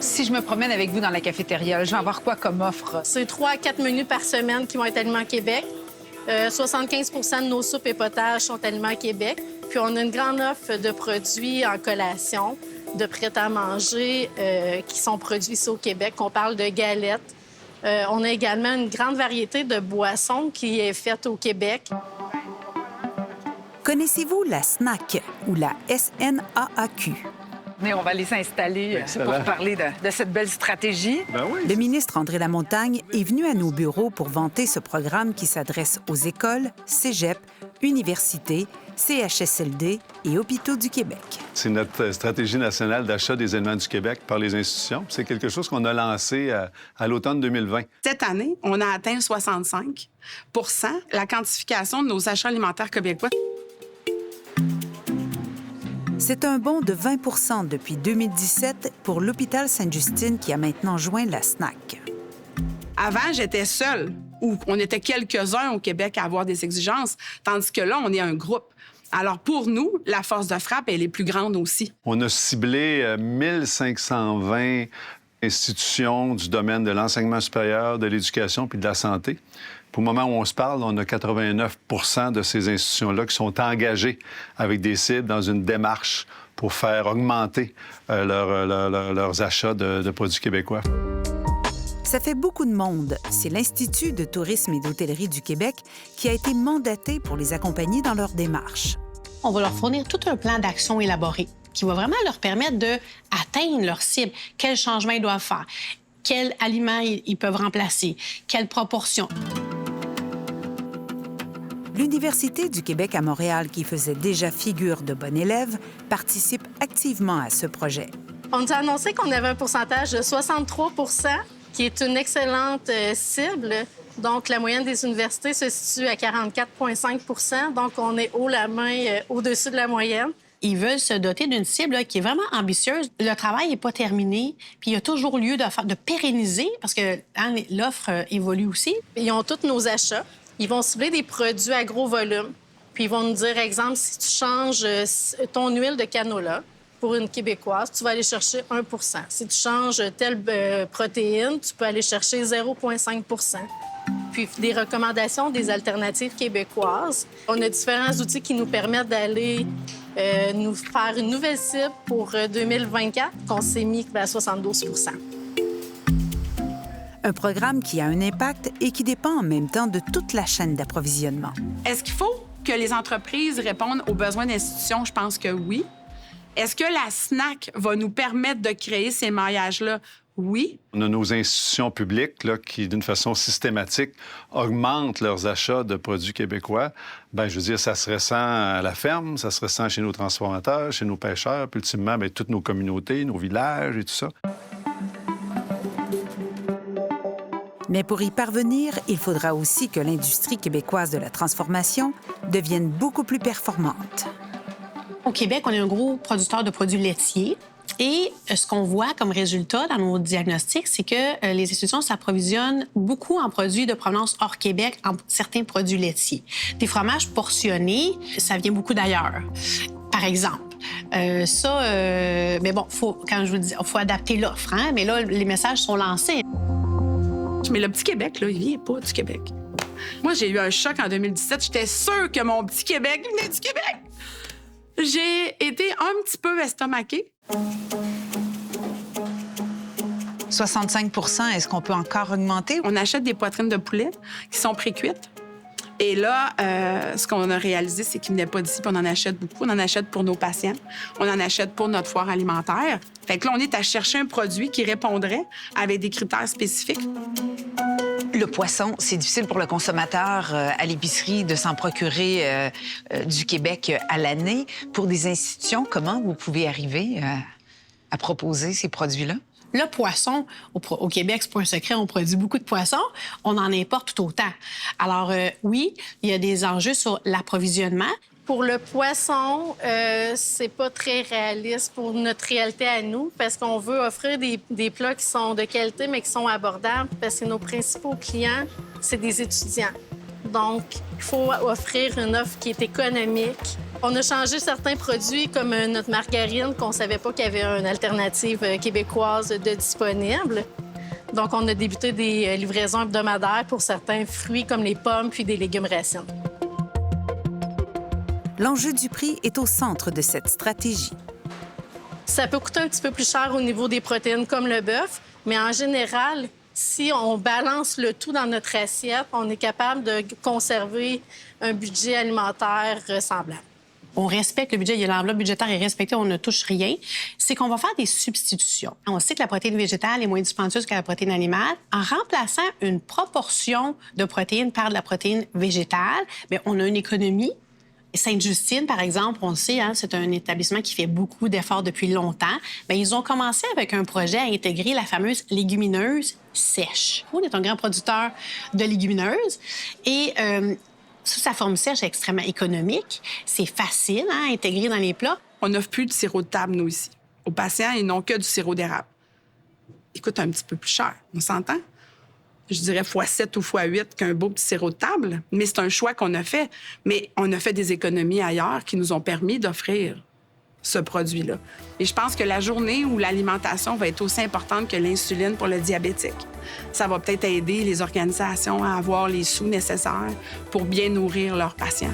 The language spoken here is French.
Si je me promène avec vous dans la cafétéria, je vais avoir quoi comme offre? C'est 3 à 4 menus par semaine qui vont être Aliments Québec. 75 de nos soupes et potages sont Aliments Québec. Puis on a une grande offre de produits en collation, de prêt-à-manger qui sont produits ici au Québec. On parle de galettes. On a également une grande variété de boissons qui est faite au Québec. Connaissez-vous la SNAQ ou la SNAAQ? Mais on va les installer pour parler de cette belle stratégie. Ben oui. Le ministre André Lamontagne est venu à nos bureaux pour vanter ce programme qui s'adresse aux écoles, cégeps, universités, CHSLD et hôpitaux du Québec. C'est notre stratégie nationale d'achat des aliments du Québec par les institutions. C'est quelque chose qu'on a lancé à l'automne 2020. Cette année, on a atteint 65 la quantification de nos achats alimentaires québécois. C'est un bond de 20 depuis 2017 pour l'hôpital Sainte-Justine qui a maintenant joint la SNAQ. Avant, j'étais seule, ou on était quelques-uns au Québec à avoir des exigences, tandis que là, on est un groupe. Alors, pour nous, la force de frappe, elle est plus grande aussi. On a ciblé 1520 institutions du domaine de l'enseignement supérieur, de l'éducation puis de la santé. Pour le moment où on se parle, on a 89 de ces institutions-là qui sont engagées avec des cibles dans une démarche pour faire augmenter leurs achats de produits québécois. Ça fait beaucoup de monde. C'est l'Institut de tourisme et d'hôtellerie du Québec qui a été mandaté pour les accompagner dans leur démarche. On va leur fournir tout un plan d'action élaboré qui va vraiment leur permettre d'atteindre leur cible. Quels changements ils doivent faire? Quels aliments ils peuvent remplacer? Quelles proportions? L'Université du Québec à Montréal, qui faisait déjà figure de bon élève, participe activement à ce projet. On nous a annoncé qu'on avait un pourcentage de 63 qui est une excellente cible. Donc, la moyenne des universités se situe à 44,5 Donc, on est haut la main au-dessus de la moyenne. Ils veulent se doter d'une cible là, qui est vraiment ambitieuse. Le travail n'est pas terminé, puis il y a toujours lieu de pérenniser, parce que l'offre évolue aussi. Ils ont tous nos achats. Ils vont cibler des produits à gros volume. Puis ils vont nous dire, exemple, si tu changes ton huile de canola pour une Québécoise, tu vas aller chercher 1 Si tu changes telle protéine, tu peux aller chercher 0,5 Puis des recommandations des alternatives québécoises. On a différents outils qui nous permettent d'aller nous faire une nouvelle cible pour 2024 qu'on s'est mis à 72 Un programme qui a un impact et qui dépend en même temps de toute la chaîne d'approvisionnement. Est-ce qu'il faut que les entreprises répondent aux besoins d'institutions? Je pense que oui. Est-ce que la SNAQ va nous permettre de créer ces maillages-là? Oui. On a nos institutions publiques là, qui, d'une façon systématique, augmentent leurs achats de produits québécois. Bien, je veux dire, ça se ressent à la ferme, ça se ressent chez nos transformateurs, chez nos pêcheurs, puis ultimement, bien, toutes nos communautés, nos villages et tout ça. Mais pour y parvenir, il faudra aussi que l'industrie québécoise de la transformation devienne beaucoup plus performante. Au Québec, on est un gros producteur de produits laitiers. Et ce qu'on voit comme résultat dans nos diagnostics, c'est que les institutions s'approvisionnent beaucoup en produits de provenance hors Québec, en certains produits laitiers. Des fromages portionnés, ça vient beaucoup d'ailleurs. Par exemple, mais bon, quand je vous dis, il faut adapter l'offre, hein? Mais là, les messages sont lancés. Mais le petit Québec, là, il vient pas du Québec. Moi, j'ai eu un choc en 2017. J'étais sûre que mon petit Québec venait du Québec. J'ai été un petit peu estomaquée. 65 est-ce qu'on peut encore augmenter? On achète des poitrines de poulet qui sont pré-cuites. Et là, ce qu'on a réalisé, c'est qu'ils venaient pas d'ici, puis on en achète beaucoup. On en achète pour nos patients. On en achète pour notre foire alimentaire. Fait que là, on est à chercher un produit qui répondrait avec des critères spécifiques. Le poisson, c'est difficile pour le consommateur à l'épicerie de s'en procurer du Québec à l'année. Pour des institutions, comment vous pouvez arriver à proposer ces produits-là? Le poisson, au Québec, c'est pas un secret, on produit beaucoup de poissons. On en importe tout autant. Alors, oui, il y a des enjeux sur l'approvisionnement. Pour le poisson, c'est pas très réaliste pour notre réalité à nous parce qu'on veut offrir des plats qui sont de qualité mais qui sont abordables parce que nos principaux clients, c'est des étudiants. Donc, il faut offrir une offre qui est économique, On a changé certains produits, comme notre margarine, qu'on ne savait pas qu'il y avait une alternative québécoise de disponible. Donc, on a débuté des livraisons hebdomadaires pour certains fruits, comme les pommes puis des légumes racines. L'enjeu du prix est au centre de cette stratégie. Ça peut coûter un petit peu plus cher au niveau des protéines, comme le bœuf, mais en général, si on balance le tout dans notre assiette, on est capable de conserver un budget alimentaire semblable. On respecte le budget, l'enveloppe budgétaire est respectée, on ne touche rien. C'est qu'on va faire des substitutions. On sait que la protéine végétale est moins dispendieuse que la protéine animale. En remplaçant une proportion de protéines par de la protéine végétale, bien, on a une économie. Sainte-Justine, par exemple, on le sait, hein, c'est un établissement qui fait beaucoup d'efforts depuis longtemps. Bien, ils ont commencé avec un projet à intégrer la fameuse légumineuse sèche. On est un grand producteur de légumineuses et sous sa forme sèche, est extrêmement économique. C'est facile hein, à intégrer dans les plats. On n'offre plus de sirop de table, nous, ici. Aux patients, ils n'ont que du sirop d'érable. Il coûte un petit peu plus cher, on s'entend? Je dirais x7 ou x8 qu'un beau petit sirop de table, mais c'est un choix qu'on a fait. Mais on a fait des économies ailleurs qui nous ont permis d'offrir ce produit-là. Et je pense que la journée où l'alimentation va être aussi importante que l'insuline pour le diabétique, ça va peut-être aider les organisations à avoir les sous nécessaires pour bien nourrir leurs patients.